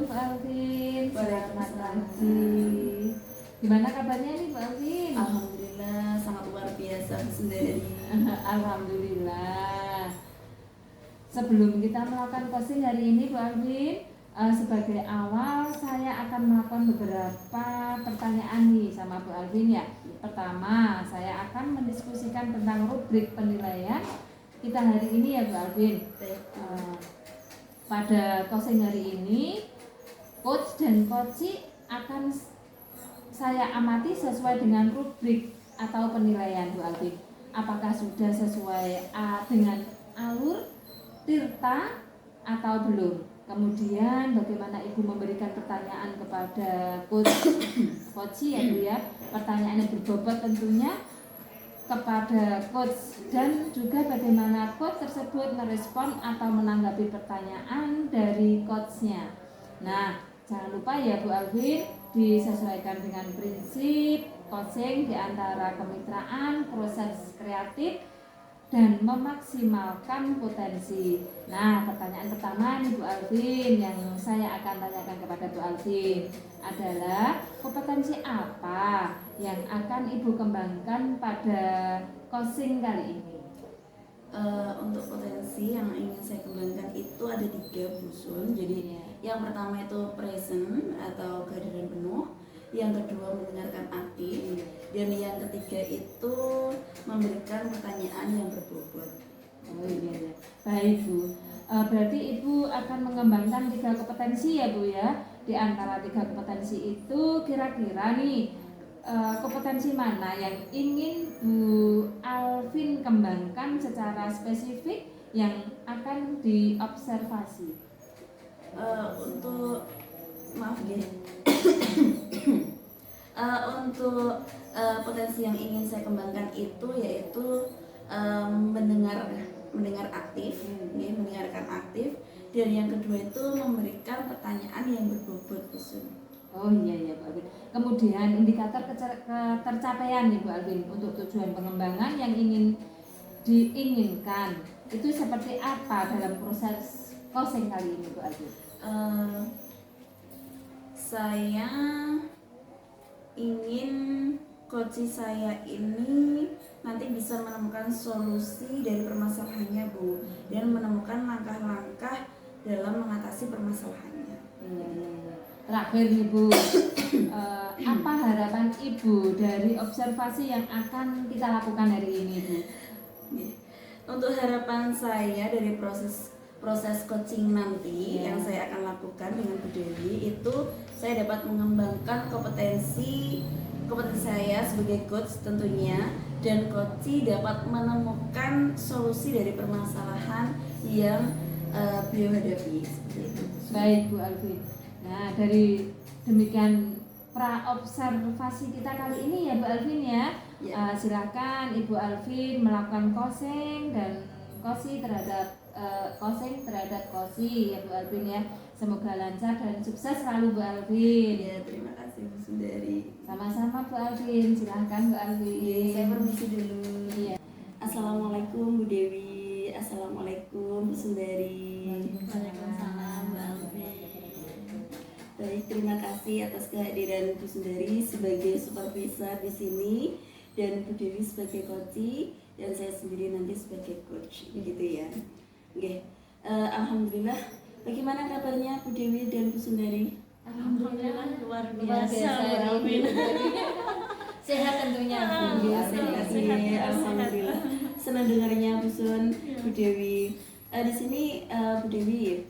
Bu Alvin. Selamat Waalaikumsalam. pagi. Gimana kabarnya nih Bu Alvin? Alhamdulillah sangat luar biasa sendiri. Alhamdulillah. Sebelum kita melakukan coaching hari ini Bu Alvin, sebagai awal saya akan melakukan beberapa pertanyaan nih sama Bu Alvin ya. Pertama, saya akan mendiskusikan tentang rubrik penilaian kita hari ini ya Bu Alvin. Pada coaching hari ini, coach dan coachee akan saya amati sesuai dengan rubrik atau penilaian Bu Alvin. Apakah sudah sesuai dengan alur, tirta, atau belum? Kemudian bagaimana Ibu memberikan pertanyaan kepada coachee ya Bu ya. Pertanyaan yang berbobot tentunya kepada coach, dan juga bagaimana coach tersebut merespon atau menanggapi pertanyaan dari coachnya. Nah, jangan lupa ya Bu Alvin, disesuaikan dengan prinsip coaching di antara kemitraan, proses kreatif, dan memaksimalkan potensi. Nah, pertanyaan pertama nih Bu Alvin yang saya akan tanyakan kepada Bu Alvin adalah kompetensi apa yang akan Ibu kembangkan pada coaching kali ini? Untuk potensi yang ingin saya kembangkan itu ada 3 busun. Jadi yang pertama itu present atau kehadiran penuh, yang kedua mendengarkan aktif, dan yang ketiga itu memberikan pertanyaan yang berbobot. Oh iya. Baik Bu, berarti Ibu akan mengembangkan 3 kompetensi ya Bu ya. Di antara 3 kompetensi itu kira-kira nih kompetensi mana yang ingin Bu Alvin kembangkan secara spesifik yang akan diobservasi? Untuk maaf ya. Untuk potensi yang ingin saya kembangkan itu yaitu mendengar aktif, mendengarkan aktif, dan yang kedua itu memberikan pertanyaan yang berbobot. Oh iya Bu Alvin. Kemudian indikator ketercapaian nih Bu Alvin untuk tujuan pengembangan yang ingin diinginkan itu seperti apa dalam proses coaching kali ini Bu Alvin? Saya ingin coach saya ini nanti bisa menemukan solusi dari permasalahannya Bu, dan menemukan langkah-langkah dalam mengatasi permasalahannya. Terakhir nih Bu, apa harapan Ibu dari observasi yang akan kita lakukan hari ini Bu? Untuk harapan saya dari proses coaching nanti yang saya akan lakukan dengan Bu Dewi itu saya dapat mengembangkan kompetensi saya sebagai coach tentunya, dan coachee dapat menemukan solusi dari permasalahan yang beliau hadapi. Baik Bu Alvin. Nah, dari demikian praobservasi kita kali ini ya Bu Alvin ya. Silakan Ibu Alvin melakukan coaching dan coaching terhadap coachee ya Bu Alvin ya. Semoga lancar dan sukses selalu Bu Alvin. Ya, terima kasih Bu Sundari. Sama-sama Bu Alvin. Silakan Bu Alvin. Saya permisi dulu. Iya. Assalamualaikum Bu Dewi. Assalamualaikum Bu Sundari. Waalaikumsalam Bu Alvin. Baik, terima kasih atas kehadiran Bu Sundari sebagai supervisor di sini, dan Bu Dewi sebagai coachee, dan saya sendiri nanti sebagai coach, gitu ya. Oke, alhamdulillah. Bagaimana kabarnya Bu Dewi dan Bu Sundari? Alhamdulillah luar biasa Bu Alvin. Sehat tentunya Bu. Sehat. Alhamdulillah. Senang dengarnya Bu Sun, Bu Dewi. Di sini Bu Dewi,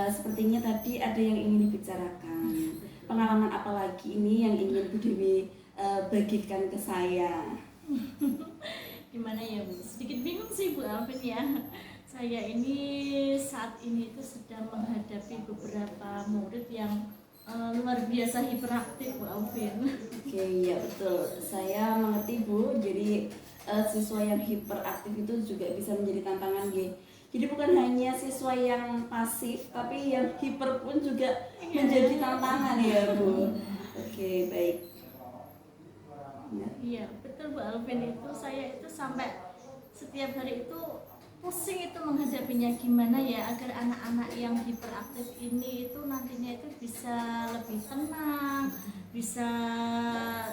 sepertinya tadi ada yang ingin dibicarakan. Pengalaman apa lagi ini yang ingin Bu Dewi bagikan ke saya? Gimana ya Bu? Sedikit bingung sih Bu Alvin ya. Saya ini saat ini itu sedang menghadapi beberapa murid yang luar biasa hiperaktif Bu Alvin. Oke, ya betul. Saya mengerti Bu. Jadi siswa yang hiperaktif itu juga bisa menjadi tantangan G. Jadi bukan hanya siswa yang pasif, tapi yang hiper pun juga menjadi tantangan ya Bu. Oke, baik. Iya betul Bu Alvin, itu saya itu sampai setiap hari itu pusing itu menghadapinya gimana ya agar anak-anak yang hiperaktif ini itu nantinya itu bisa lebih tenang, bisa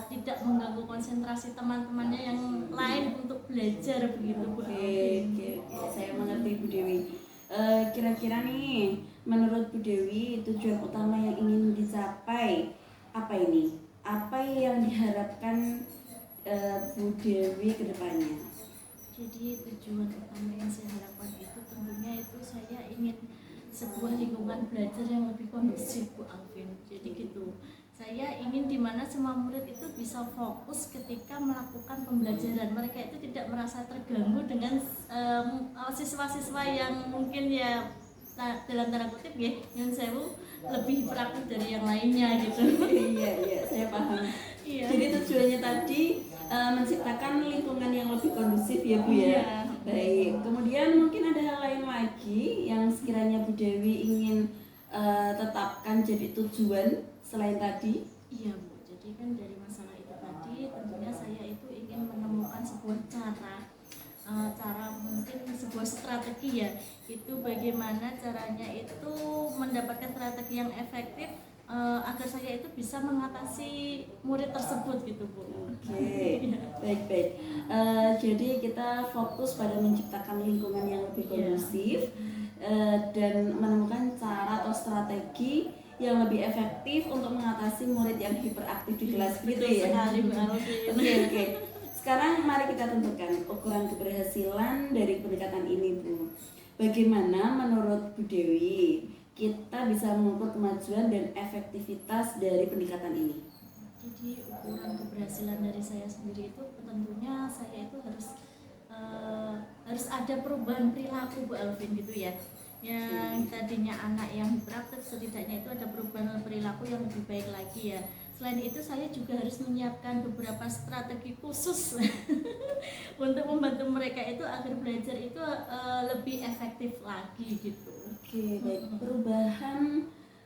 tidak mengganggu konsentrasi teman-temannya yang lain untuk belajar begitu Bu Alvin. Oke, saya mengerti Bu Dewi. Kira-kira nih, menurut Bu Dewi tujuan utama yang ingin dicapai apa ini? Apa yang diharapkan Bu Dewi ke depannya? Jadi tujuan utama yang saya harapkan itu tentunya itu saya ingin sebuah lingkungan belajar yang lebih kondusif Bu Alvin. Jadi gitu. Saya ingin dimana semua murid itu bisa fokus ketika melakukan pembelajaran. Mereka itu tidak merasa terganggu dengan siswa-siswa yang mungkin ya dalam tanda kutip ya, yang saya lebih hiperaktif dari yang lainnya gitu. Iya, saya paham. Iya. Jadi tujuannya tadi menciptakan lingkungan yang lebih kondusif ya Bu ya. Iya. Baik. Kemudian mungkin ada hal lain lagi yang sekiranya Bu Dewi ingin tetapkan jadi tujuan selain tadi. Iya Bu, jadi kan dari masalah itu tadi tentunya saya itu ingin menemukan sebuah cara mungkin sebuah strategi ya, itu bagaimana caranya itu mendapatkan strategi yang efektif agar saya itu bisa mengatasi murid tersebut gitu Bu. Oke, baik. Jadi kita fokus pada menciptakan lingkungan yang lebih kondusif dan menemukan cara atau strategi yang lebih efektif untuk mengatasi murid yang hiperaktif di kelas gitu ya. Oke. Sekarang mari kita tentukan ukuran keberhasilan dari pendekatan ini Bu. Bagaimana menurut Bu Dewi kita bisa mengukur kemajuan dan efektivitas dari pendekatan ini? Jadi ukuran keberhasilan dari saya sendiri itu tentunya saya itu harus ada perubahan perilaku Bu Alvin gitu ya. Yang tadinya anak yang hiperaktif setidaknya itu ada perubahan perilaku yang lebih baik lagi ya. Selain itu saya juga harus menyiapkan beberapa strategi khusus untuk membantu mereka itu agar belajar itu lebih efektif lagi gitu. Oke, baik.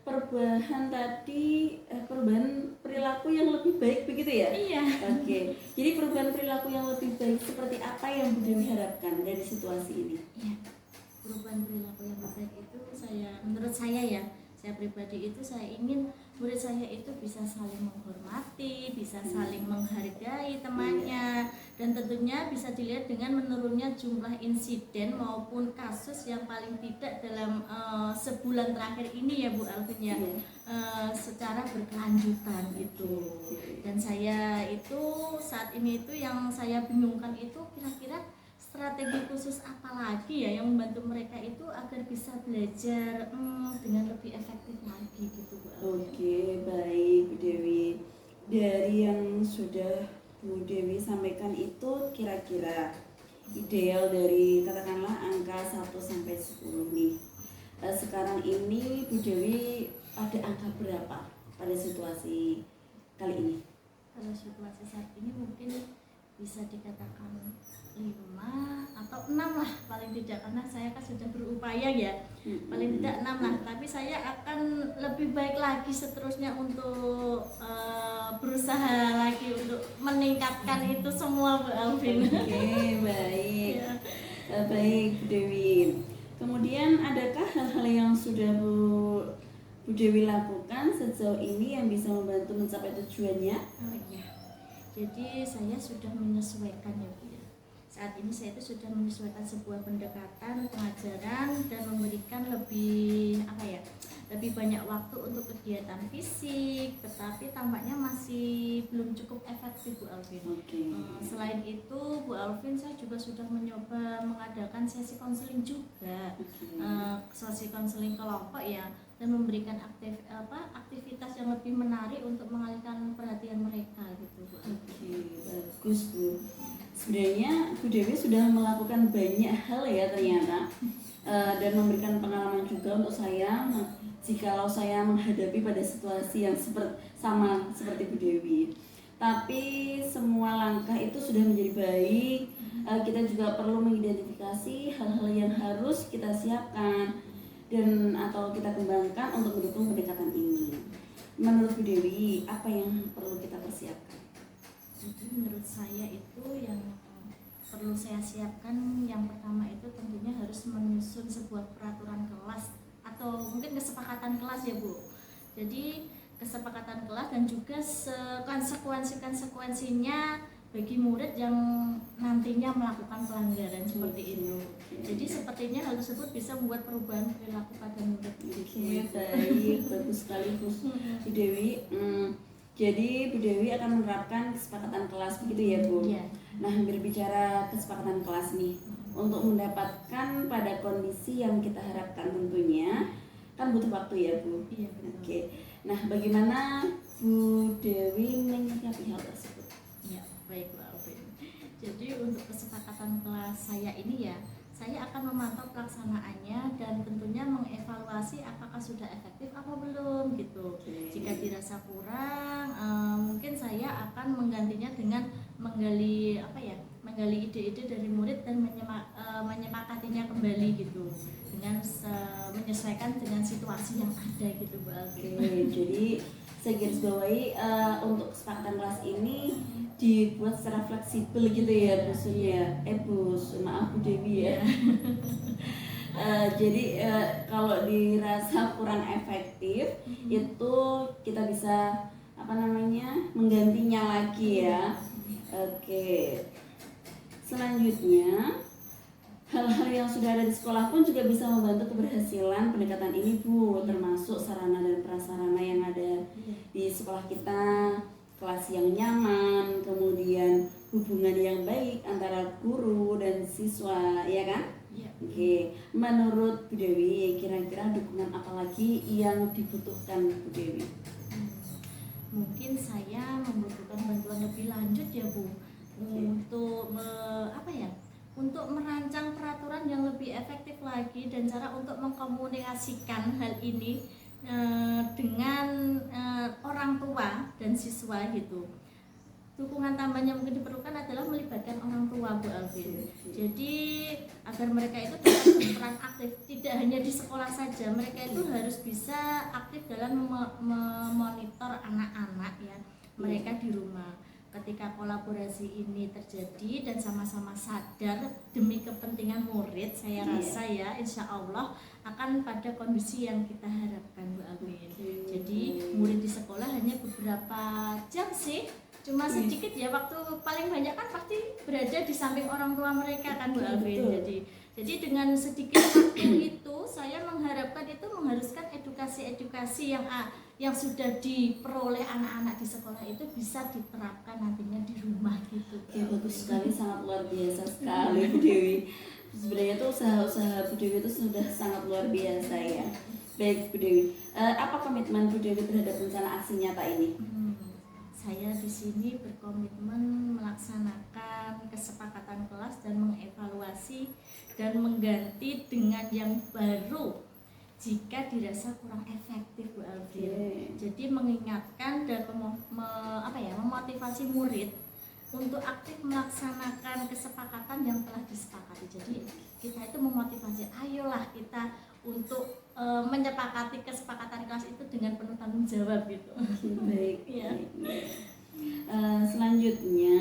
Perubahan tadi perubahan perilaku yang lebih baik begitu ya? Iya. Oke. Jadi perubahan perilaku yang lebih baik seperti apa yang Bu Dewi harapkan dari situasi ini? Iya. Perubahan perilaku yang lebih baik itu menurut saya ya, saya pribadi itu saya ingin murid saya itu bisa saling menghormati, bisa saling menghargai temannya, dan tentunya bisa dilihat dengan menurunnya jumlah insiden maupun kasus yang paling tidak dalam sebulan terakhir ini ya Bu Alvin ya, secara berkelanjutan gitu. Dan saya itu saat ini itu yang saya bingungkan itu kira-kira strategi khusus apa lagi ya yang membantu mereka itu agar bisa belajar dengan lebih efektif lagi gitu Bu Alvin. Oke, baik Bu Dewi. Dari yang sudah Bu Dewi sampaikan itu kira-kira ideal dari katakanlah angka 1 sampai 10 nih. Sekarang ini Bu Dewi ada angka berapa pada situasi kali ini? Kalau situasi saat ini mungkin bisa dikatakan 5 atau 6 lah paling tidak, karena saya kan sudah berupaya ya, paling tidak 6 lah, tapi saya akan lebih baik lagi seterusnya untuk berusaha lagi untuk meningkatkan itu semua Bu Alvin. Oke, baik. Ya. Baik Bu Dewi. Kemudian adakah hal-hal yang sudah Bu Dewi lakukan sejauh ini yang bisa membantu mencapai tujuannya? Oh iya. Jadi saya sudah menyesuaikan ya Bu ya. Saat ini saya itu sudah menyesuaikan sebuah pendekatan pengajaran dan memberikan lebih lebih banyak waktu untuk kegiatan fisik, tetapi tampaknya masih belum cukup efektif Bu Alvin. Oke. Selain itu Bu Alvin, saya juga sudah mencoba mengadakan sesi konseling juga, sesi konseling kelompok ya, dan memberikan aktivitas yang lebih menarik untuk mengalihkan perhatian mereka gitu Bu. Oke, bagus Bu. Sebenarnya Bu Dewi sudah melakukan banyak hal ya ternyata, dan memberikan pengalaman juga untuk saya. Jikalau saya menghadapi pada situasi yang sama seperti Bu Dewi, tapi semua langkah itu sudah menjadi baik. Kita juga perlu mengidentifikasi hal-hal yang harus kita siapkan dan atau kita kembangkan untuk mendukung pendekatan ini. Menurut Bu Dewi, apa yang perlu kita persiapkan? Jadi menurut saya itu yang perlu saya siapkan yang pertama itu tentunya harus menyusun sebuah peraturan kelas atau mungkin kesepakatan kelas ya Bu. Jadi kesepakatan kelas dan juga konsekuensinya bagi murid yang nantinya melakukan pelanggaran seperti itu. Jadi sepertinya hal tersebut bisa membuat perubahan perilaku pada murid. Oke, baik, bagus sekali Bu Dewi. Jadi Bu Dewi akan menerapkan kesepakatan kelas begitu ya Bu? Iya. Nah, berbicara kesepakatan kelas nih, untuk mendapatkan pada kondisi yang kita harapkan tentunya kan butuh waktu ya Bu? Iya betul. Oke, nah bagaimana Bu Dewi menyikapi hal tersebut? Ya, baik Bu Alvin. Jadi untuk kesepakatan kelas saya ini ya, saya akan memantau pelaksanaannya dan tentunya mengevaluasi apakah sudah efektif apa belum gitu. Jika dirasa kurang, mungkin saya akan menggantinya dengan menggali ide-ide dari murid dan menyepakatinya kembali gitu dengan menyesuaikan dengan situasi yang ada gitu Bu Alvin. Oke, jadi saya garis bawahi untuk kesepakatan kelas ini dibuat secara fleksibel gitu ya Bu Dewi ya. Jadi kalau dirasa kurang efektif itu kita bisa menggantinya lagi ya. Oke. Selanjutnya hal-hal yang sudah ada di sekolah pun juga bisa membantu keberhasilan pendekatan ini Bu, termasuk sarana dan prasarana yang ada di sekolah kita, kelas yang nyaman, kemudian hubungan yang baik antara guru dan siswa, ya kan? Iya. Oke, menurut Bu Dewi, kira-kira dukungan apa lagi yang dibutuhkan Bu Dewi? Mungkin saya membutuhkan bantuan lebih lanjut ya Bu, untuk untuk merancang peraturan yang lebih efektif lagi dan cara untuk mengkomunikasikan hal ini dengan orang tua dan siswa gitu. Dukungan tambahan yang mungkin diperlukan adalah melibatkan orang tua Bu Alvin. Jadi agar mereka itu dapat berperan aktif, tidak hanya di sekolah saja, mereka itu harus bisa aktif dalam memonitor anak-anak ya, mereka di rumah. Ketika kolaborasi ini terjadi dan sama-sama sadar demi kepentingan murid, saya rasa ya insya Allah akan pada kondisi yang kita harapkan Bu Alvin. Jadi murid di sekolah hanya beberapa jam sih, cuma sedikit ya, waktu paling banyak kan pasti berada di samping orang tua mereka kan Bu Alvin. Jadi dengan sedikit waktu itu saya mengharapkan itu mengharuskan edukasi yang sudah diperoleh anak-anak di sekolah itu bisa diterapkan nantinya di rumah gitu. Oke, bagus sekali, sangat luar biasa sekali Bu Dewi. Sebenarnya tuh usaha-usaha Bu Dewi itu sudah sangat luar biasa ya. Baik Bu Dewi, apa komitmen Bu Dewi terhadap rencana aksi nyata ini? Saya di sini berkomitmen melaksanakan kesepakatan kelas dan mengevaluasi dan mengganti dengan yang baru jika dirasa kurang efektif Bu Alvin. Jadi mengingatkan dan memotivasi murid untuk aktif melaksanakan kesepakatan yang telah disepakati. Jadi kita itu memotivasi, ayolah kita untuk menyepakati kesepakatan kelas itu dengan penuh tanggung jawab gitu. Baik. Ya. Selanjutnya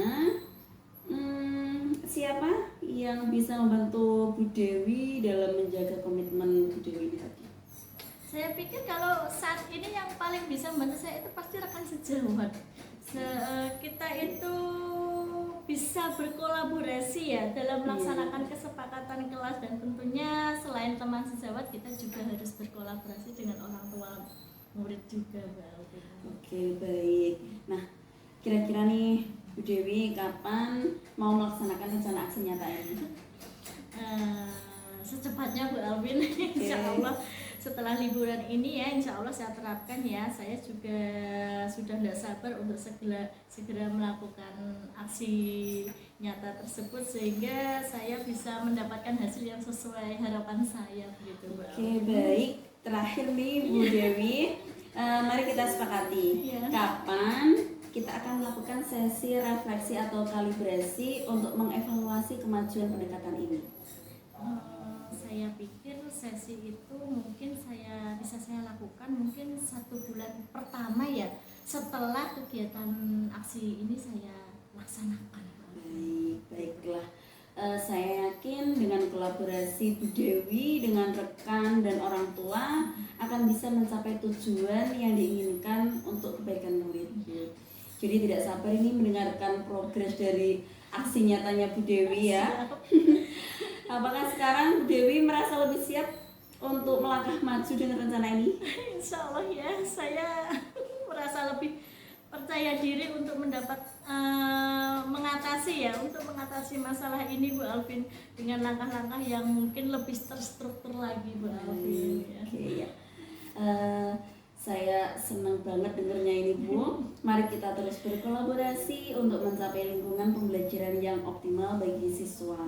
siapa yang bisa membantu Bu Dewi dalam menjaga komitmen Bu Dewi ini tadi? Saya pikir kalau saat ini yang paling bisa membantu saya itu pasti rekan sejawat. Kita itu bisa berkolaborasi ya dalam melaksanakan kesepakatan kelas, dan tentunya selain teman sejawat kita juga harus berkolaborasi dengan orang tua murid juga Bu. Oke, baik. Nah, kira-kira nih Bu Dewi kapan mau melaksanakan rencana aksi nyata ini? Secepatnya Bu Alvin, insya Allah setelah liburan ini ya, insya Allah saya terapkan ya. Saya juga sudah tidak sabar untuk segera melakukan aksi nyata tersebut sehingga saya bisa mendapatkan hasil yang sesuai harapan saya begitu Bu. Oke, baik. Terakhir nih Bu Dewi, mari kita sepakati kapan kita akan melakukan sesi refleksi atau kalibrasi untuk mengevaluasi kemajuan pendekatan ini. Saya pikir sesi itu mungkin bisa saya lakukan mungkin 1 bulan pertama ya, setelah kegiatan aksi ini saya laksanakan. Baiklah. saya yakin dengan kolaborasi Bu Dewi dengan rekan dan orang tua akan bisa mencapai tujuan yang diinginkan untuk kebaikan murid. Jadi tidak sabar ini mendengarkan progres dari aksi nyatanya Bu Dewi ya. Apakah sekarang Bu Dewi merasa lebih siap untuk melangkah maju dengan rencana ini? Insya Allah ya, saya merasa lebih percaya diri untuk mengatasi masalah ini Bu Alvin dengan langkah-langkah yang mungkin lebih terstruktur lagi Bu Alvin. Oke ya. Saya senang banget dengernya ini Bu. Mari kita terus berkolaborasi untuk mencapai lingkungan pembelajaran yang optimal bagi siswa.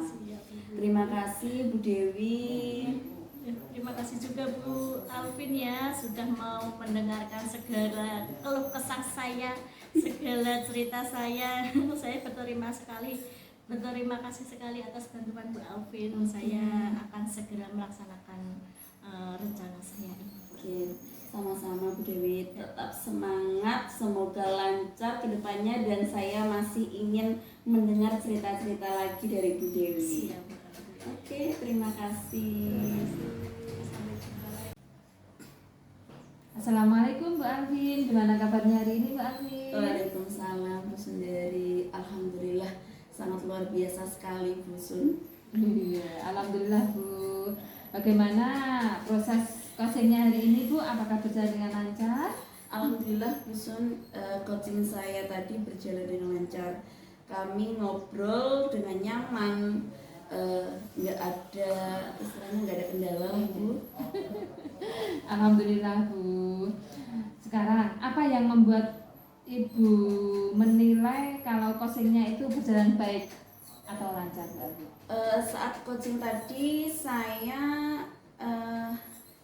Terima kasih Bu Dewi. Terima kasih juga Bu Alvin ya sudah mau mendengarkan segala keluh kesah saya, segala cerita saya. Saya berterima kasih sekali atas bantuan Bu Alvin. Saya akan segera melaksanakan rencana saya ini. Oke, sama-sama Bu Dewi. Tetap semangat, semoga lancar ke depannya dan saya masih ingin mendengar cerita-cerita lagi dari Bu Dewi. Siap, Bu Alvin. Oke, terima kasih. Assalamualaikum Bu Alvin, gimana kabarnya hari ini Bu Alvin? Waalaikumsalam Bu Sundari. Alhamdulillah sangat luar biasa sekali Bu Sun. Iya, alhamdulillah Bu. Bagaimana proses coachingnya hari ini Bu? Apakah berjalan dengan lancar? Alhamdulillah Bu Sun, coaching saya tadi berjalan dengan lancar. Kami ngobrol dengan nyaman, nggak ada istilahnya nggak ada kendala lah Bu. Alhamdulillah Bu. Sekarang apa yang membuat Ibu menilai kalau coachingnya itu berjalan baik atau lancar Bu? Saat coaching tadi saya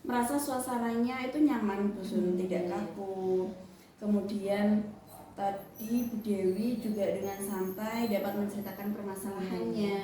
merasa suasananya itu nyaman Bu Sun, tidak kaku. Kemudian tadi Bu Dewi juga dengan santai dapat menceritakan permasalahannya.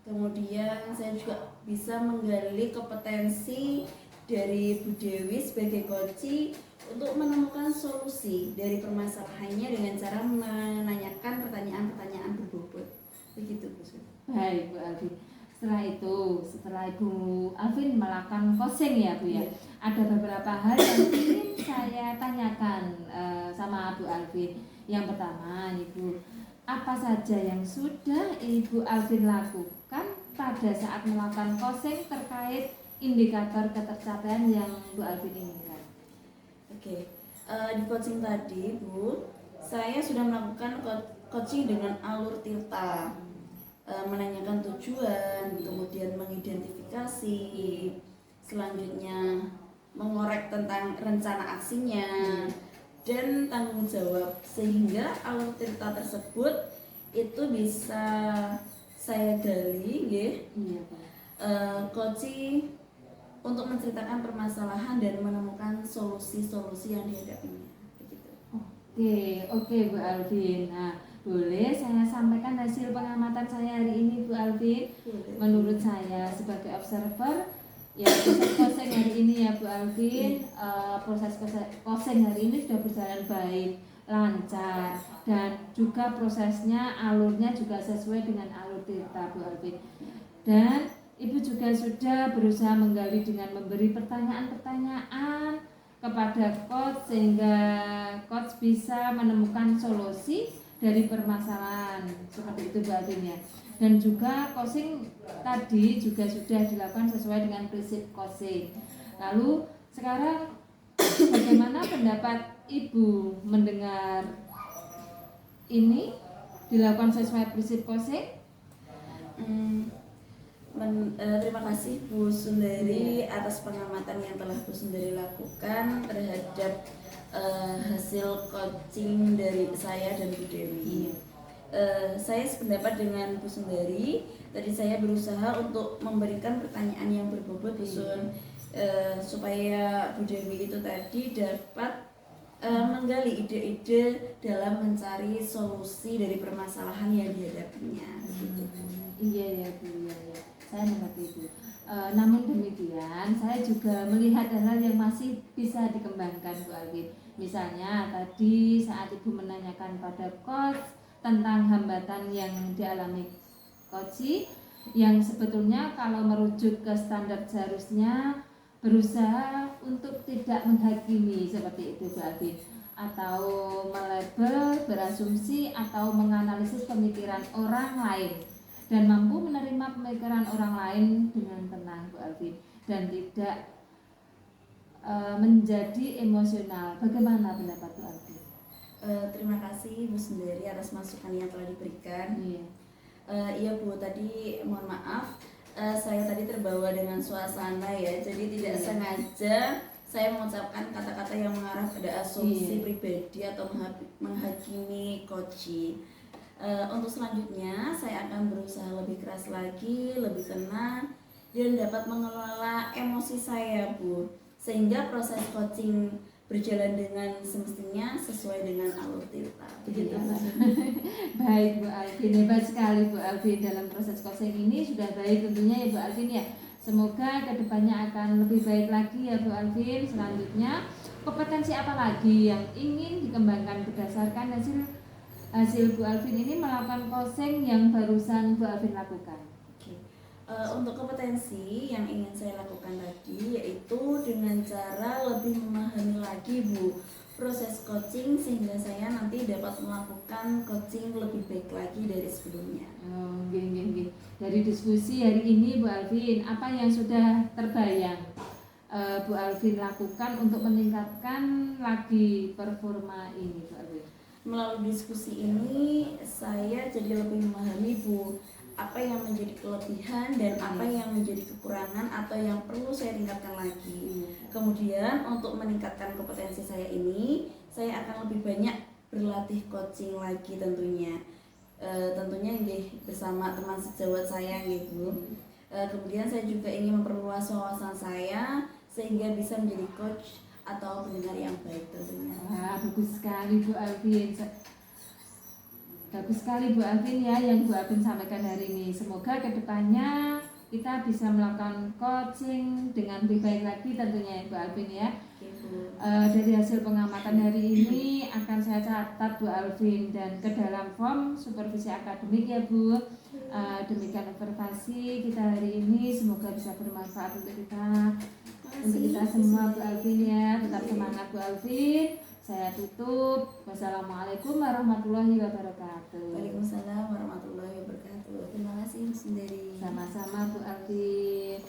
Kemudian saya juga bisa menggali kompetensi dari Bu Dewi sebagai coach untuk menemukan solusi dari permasalahannya dengan cara menanyakan pertanyaan-pertanyaan berbobot. Begitu Bu Sun. Baik Bu Alvin. Setelah Ibu Alvin melakukan coaching ya Bu ya, ada beberapa hal yang ingin saya tanyakan sama Bu Alvin. Yang pertama nih Bu, apa saja yang sudah Ibu Alvin lakukan pada saat melakukan coaching terkait indikator ketercapaian yang Bu Alvin inginkan? Oke, di coaching tadi Bu, saya sudah melakukan coaching dengan alur Tirta. Menanyakan tujuan, kemudian mengidentifikasi, selanjutnya mengorek tentang rencana aksinya dan tanggung jawab, sehingga alur cerita tersebut itu bisa saya gali coaching untuk menceritakan permasalahan dan menemukan solusi-solusi yang dihadapinya. Begitu. Oke Bu Alvin. Nah, boleh saya sampaikan hasil pengamatan saya hari ini Bu Alvin. Menurut saya sebagai observer, ya proses coaching hari ini ya Bu Alvin, proses coaching hari ini sudah berjalan baik, lancar, dan juga prosesnya alurnya juga sesuai dengan alur Tirta Bu Alvin. Dan Ibu juga sudah berusaha menggali dengan memberi pertanyaan-pertanyaan kepada coach sehingga coach bisa menemukan solusi dari permasalahan seperti itu Bu Alvin ya. Dan juga coaching tadi juga sudah dilakukan sesuai dengan prinsip coaching. Lalu sekarang bagaimana pendapat Ibu mendengar ini dilakukan sesuai prinsip coaching? Terima kasih Bu Sundari atas pengamatan yang telah Bu Sundari lakukan terhadap hasil coaching dari saya dan Bu Dewi. Saya sependapat dengan Bu Sundari. Tadi saya berusaha untuk memberikan pertanyaan yang berbobot Bu Sun, supaya Bu Dewi itu tadi dapat menggali ide-ide dalam mencari solusi dari permasalahan yang dihadapinya. Iya ya Bu, ya. Saya mengerti itu. Namun demikian, saya juga melihat hal-hal yang masih bisa dikembangkan Bu Alvin. Misalnya tadi saat Ibu menanyakan pada coach tentang hambatan yang dialami coaching yang sebetulnya kalau merujuk ke standar seharusnya berusaha untuk tidak menghakimi seperti itu Bu Alvin, atau melabel, berasumsi atau menganalisis pemikiran orang lain dan mampu menerima pemikiran orang lain dengan tenang Bu Alvin dan tidak menjadi emosional. Bagaimana pendapat Bu Alvin? Terima kasih Bu Sundari atas masukan yang telah diberikan. Iya. Iya Bu, tadi mohon maaf, saya tadi terbawa dengan suasana ya, jadi tidak sengaja saya mengucapkan kata-kata yang mengarah pada asumsi pribadi atau menghakimi coaching. Untuk selanjutnya saya akan berusaha lebih keras lagi, lebih tenang dan dapat mengelola emosi saya Bu, sehingga proses coaching berjalan dengan semestinya sesuai dengan alur cerita. Begitu. Baik Bu Alvin, hebat sekali Bu Alvin dalam proses coaching ini sudah baik tentunya ya Bu Alvin ya. Semoga kedepannya akan lebih baik lagi ya Bu Alvin. Selanjutnya kompetensi apa lagi yang ingin dikembangkan berdasarkan hasil Bu Alvin ini melakukan coaching yang barusan Bu Alvin lakukan? Untuk kompetensi yang ingin saya lakukan tadi yaitu dengan cara lebih memahami lagi Bu proses coaching sehingga saya nanti dapat melakukan coaching lebih baik lagi dari sebelumnya. Gini. Dari diskusi hari ini Bu Alvin, apa yang sudah terbayang Bu Alvin lakukan untuk meningkatkan lagi performa ini Bu Alvin? Melalui diskusi ini saya jadi lebih memahami Bu apa yang menjadi kelebihan dan apa yang menjadi kekurangan atau yang perlu saya tingkatkan lagi. Kemudian untuk meningkatkan kompetensi saya ini, saya akan lebih banyak berlatih coaching lagi tentunya. Tentunya bersama teman sejawat saya Bu. Kemudian saya juga ingin memperluas wawasan saya sehingga bisa menjadi coach atau pendengar yang baik tentunya. Wah, bagus sekali Bu Alvin. Bagus sekali Bu Alvin ya yang Bu Alvin sampaikan hari ini. Semoga kedepannya kita bisa melakukan coaching dengan lebih baik lagi tentunya ya Bu Alvin ya. Dari hasil pengamatan hari ini akan saya catat Bu Alvin dan ke dalam form supervisi akademik ya Bu. Demikian observasi kita hari ini, semoga bisa bermanfaat untuk kita semua Bu Alvin ya. Tetap semangat Bu Alvin. Saya tutup. Wassalamualaikum warahmatullahi wabarakatuh. Waalaikumsalam warahmatullahi wabarakatuh. Terima kasih sendiri. Sama-sama Bu Alvin.